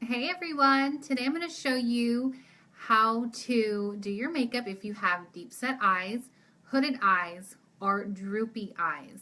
Hey everyone, today I'm going to show you how to do your makeup if you have deep set eyes, hooded eyes, or droopy eyes.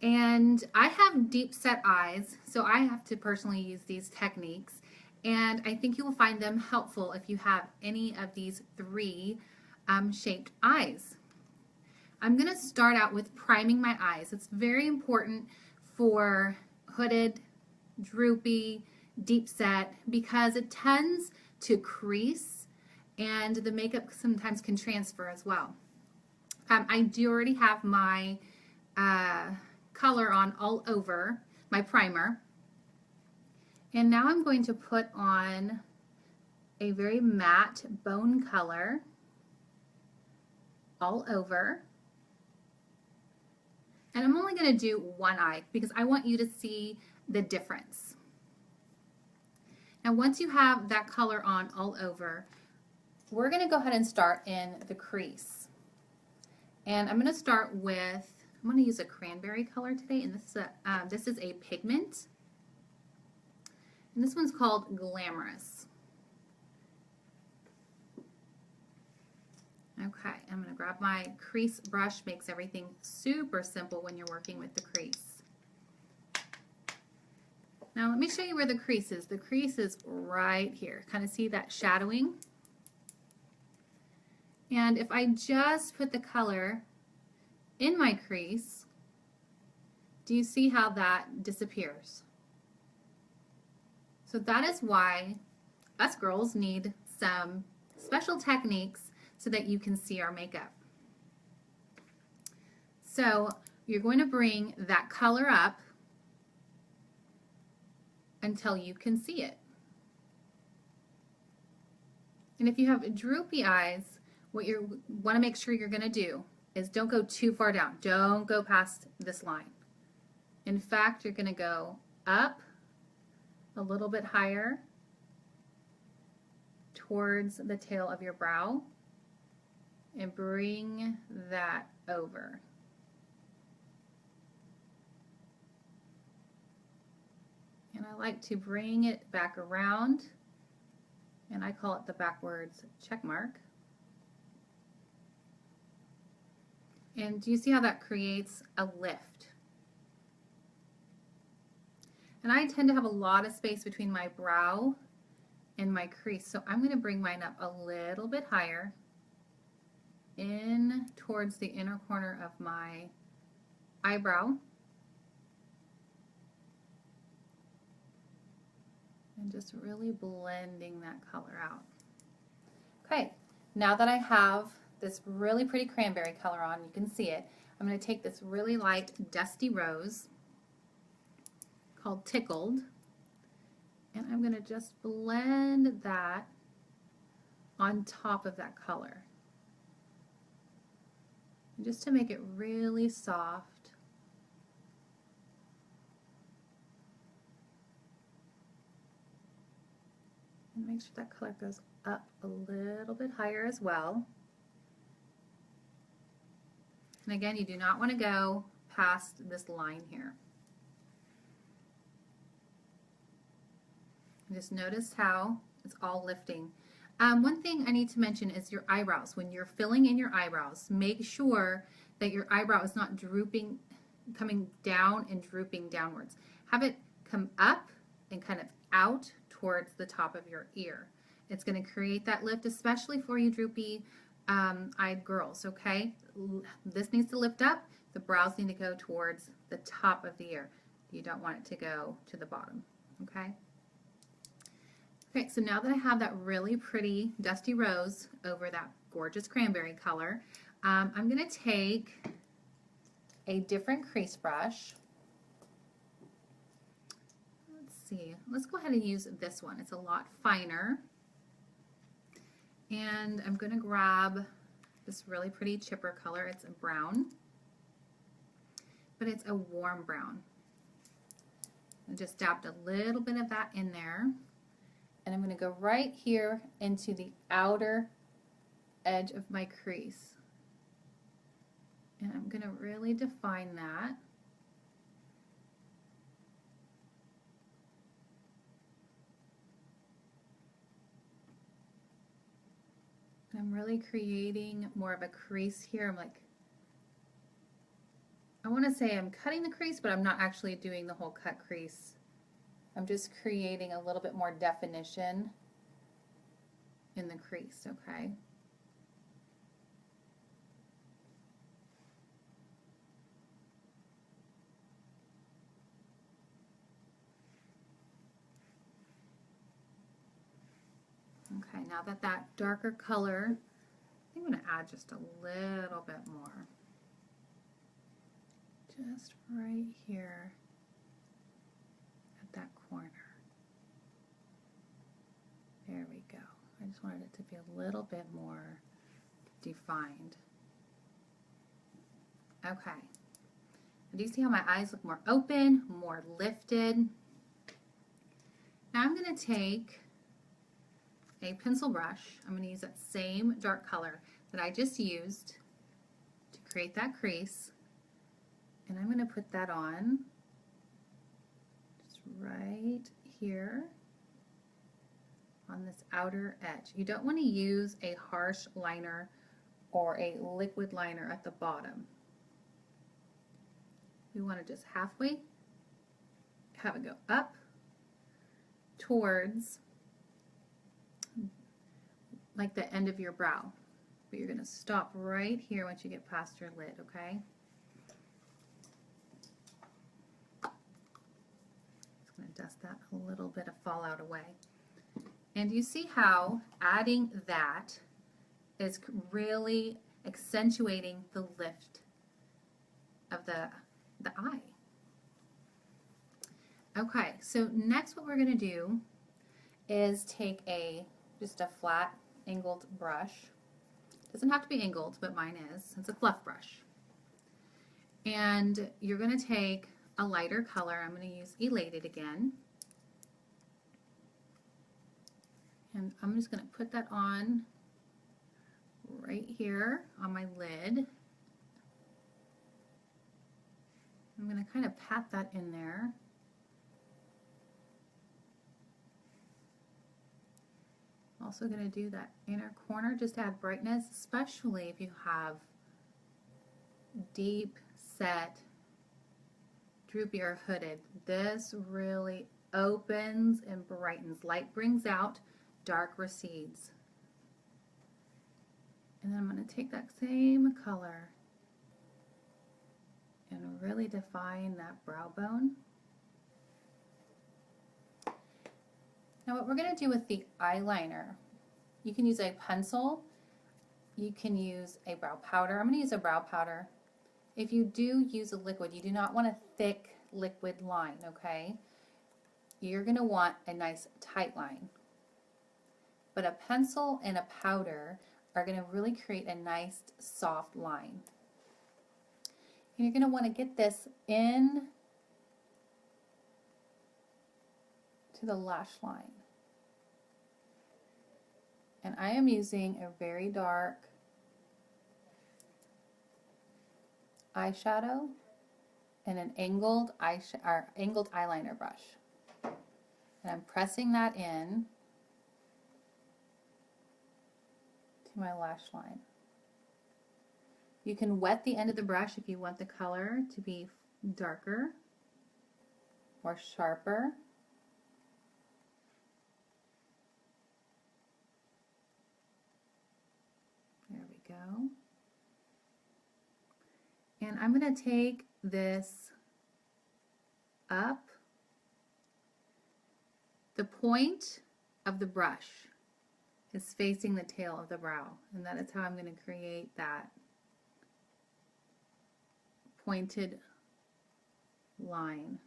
And I have deep set eyes, so I have to personally use these techniques. And I think you will find them helpful if you have any of these three shaped eyes. I'm going to start out with priming my eyes. It's very important for hooded, droopy, deep set because it tends to crease and the makeup sometimes can transfer as well. I do already have my color on all over, my primer. And now I'm going to put on a very matte bone color all over. And I'm only going to do one eye because I want you to see the difference. Now once you have that color on all over, we're going to go ahead and start in the crease. And I'm going to start with, I'm going to use a cranberry color today, and this is a pigment. And this one's called Glamorous. Okay, I'm going to grab my crease brush. Makes everything super simple when you're working with the crease. Now let me show you where the crease is. The crease is right here. Kind of see that shadowing? And if I just put the color in my crease, do you see how that disappears? So that is why us girls need some special techniques so that you can see our makeup. So you're going to bring that color up until you can see it. And if you have droopy eyes, what you want to make sure you're going to do is don't go too far down. Don't go past this line. In fact, you're going to go up a little bit higher towards the tail of your brow and bring that over. And I like to bring it back around, and I call it the backwards check mark. And do you see how that creates a lift? And I tend to have a lot of space between my brow and my crease, so I'm going to bring mine up a little bit higher in towards the inner corner of my eyebrow. And just really blending that color out. Okay, now that I have this really pretty cranberry color on, you can see it, I'm going to take this really light dusty rose called Tickled, and I'm going to just blend that on top of that color. And just to make it really soft. And make sure that color goes up a little bit higher as well. And again, you do not want to go past this line here. And just notice how it's all lifting. One thing I need to mention is your eyebrows. When you're filling in your eyebrows, make sure that your eyebrow is not drooping, coming down and drooping downwards. Have it come up and kind of out towards the top of your ear. It's going to create that lift, especially for you droopy eyed girls, okay? This needs to lift up. The brows need to go towards the top of the ear. You don't want it to go to the bottom, okay? Okay, so now that I have that really pretty dusty rose over that gorgeous cranberry color, I'm going to take a different crease brush. Let's go ahead and use this one. It's a lot finer. And I'm going to grab this really pretty chipper color. It's a brown, but it's a warm brown. I just dabbed a little bit of that in there. And I'm going to go right here into the outer edge of my crease. And I'm going to really define that. I'm really creating more of a crease here. I want to say I'm cutting the crease, but I'm not actually doing the whole cut crease. I'm just creating a little bit more definition in the crease, okay? Okay, now that that darker color, I think I'm going to add just a little bit more. Just right here at that corner. There we go. I just wanted it to be a little bit more defined. Okay. Do you see how my eyes look more open, more lifted? Now I'm going to take a pencil brush. I'm going to use that same dark color that I just used to create that crease. And I'm going to put that on just right here on this outer edge. You don't want to use a harsh liner or a liquid liner at the bottom. We want to just halfway have it go up towards like the end of your brow. But you're going to stop right here once you get past your lid, okay? Just going to dust that a little bit of fallout away. And you see how adding that is really accentuating the lift of the eye. Okay, so next what we're going to do is take just a flat angled brush. Doesn't have to be angled, but mine is. It's a fluff brush. And you're going to take a lighter color. I'm going to use Elated again. And I'm just going to put that on right here on my lid. I'm going to kind of pat that in there. Also going to do that inner corner just to add brightness, especially if you have deep set, droopy or hooded. This really opens and brightens. Light brings out, dark recedes. And then I'm going to take that same color and really define that brow bone. Now what we're going to do with the eyeliner, you can use a pencil, you can use a brow powder. I'm going to use a brow powder. If you do use a liquid, you do not want a thick liquid line, okay? You're going to want a nice tight line. But a pencil and a powder are going to really create a nice soft line. And you're going to want to get this in to the lash line. And I am using a very dark eyeshadow and an angled eyeliner brush. And I'm pressing that in to my lash line. You can wet the end of the brush if you want the color to be darker or sharper. There we go. And I'm going to take this up. The point of the brush is facing the tail of the brow, and that is how I'm going to create that pointed line.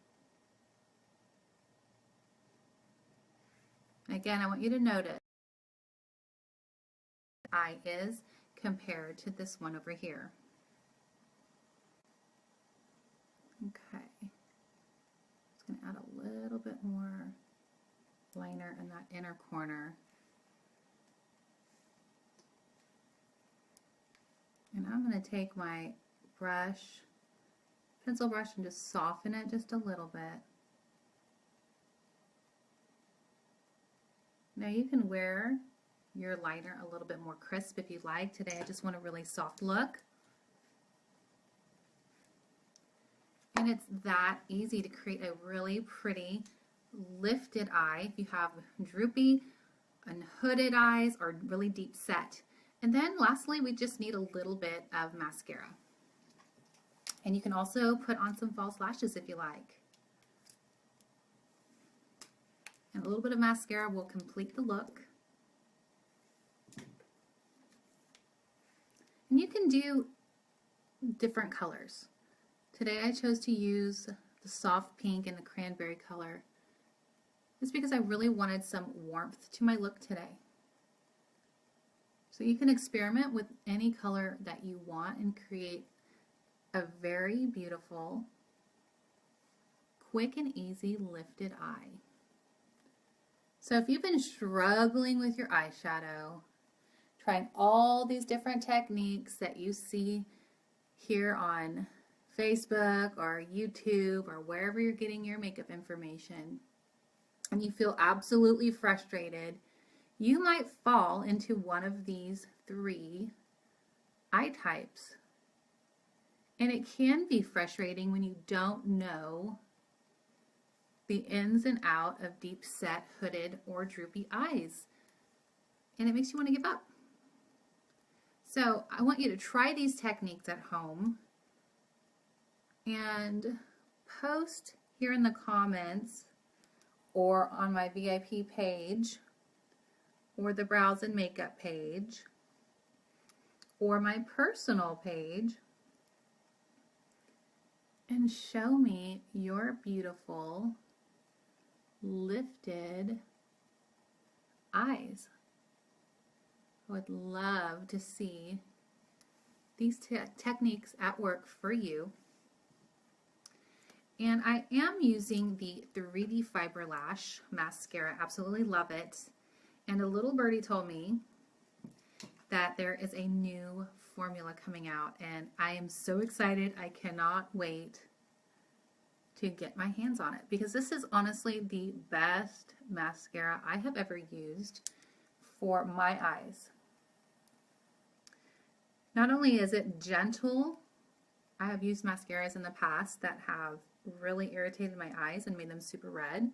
Again, I want you to notice eye is compared to this one over here. Okay, just going to add a little bit more liner in that inner corner. And I'm going to take my brush, pencil brush, and just soften it just a little bit. Now you can wear your liner a little bit more crisp if you like. Today I just want a really soft look. And it's that easy to create a really pretty lifted eye if you have droopy and hooded eyes or really deep set. And then lastly, we just need a little bit of mascara. And you can also put on some false lashes if you like. And a little bit of mascara will complete the look. And you can do different colors. Today I chose to use the soft pink and the cranberry color. It's because I really wanted some warmth to my look today. So you can experiment with any color that you want and create a very beautiful, quick and easy lifted eye. So if you've been struggling with your eyeshadow, trying all these different techniques that you see here on Facebook or YouTube or wherever you're getting your makeup information, and you feel absolutely frustrated, you might fall into one of these 3 eye types. And it can be frustrating when you don't know the ins and out of deep set, hooded, or droopy eyes. And it makes you want to give up. So I want you to try these techniques at home and post here in the comments or on my VIP page or the Brows and Makeup page or my personal page and show me your beautiful lifted eyes. I would love to see these techniques at work for you. And I am using the 3D Fiber Lash mascara. Absolutely love it. And a little birdie told me that there is a new formula coming out, and I am so excited. I cannot wait to get my hands on it because this is honestly the best mascara I have ever used for my eyes. Not only is it gentle, I have used mascaras in the past that have really irritated my eyes and made them super red.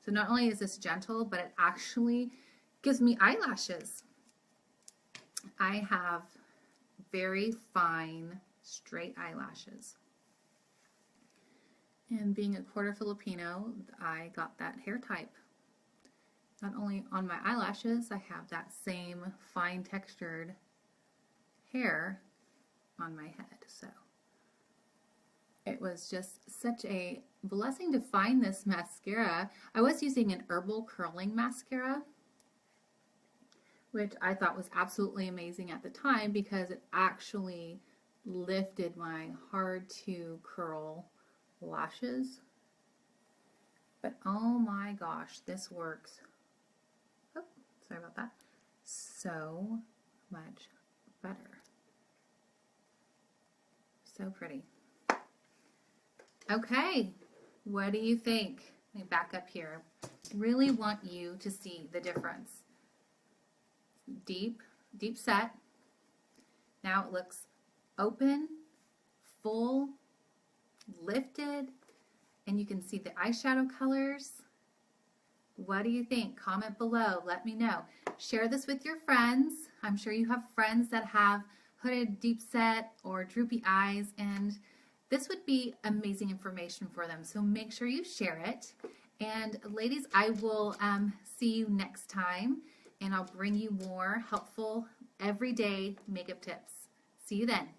So not only is this gentle, but it actually gives me eyelashes. I have very fine, straight eyelashes. And being a quarter Filipino, I got that hair type. Not only on my eyelashes, I have that same fine textured hair on my head. So it was just such a blessing to find this mascara. I was using an herbal curling mascara, which I thought was absolutely amazing at the time because it actually lifted my hard to curl lashes. But oh my gosh, this works. Oh, sorry about that. So much better. So pretty. Okay, what do you think? Let me back up here. Really want you to see the difference. Deep set. Now it looks open, full, lifted, and you can see the eyeshadow colors. What do you think? Comment below. Let me know. Share this with your friends. I'm sure you have friends that have hooded, deep set, or droopy eyes, and this would be amazing information for them. So make sure you share it. And ladies, I will see you next time, and I'll bring you more helpful everyday makeup tips. See you then.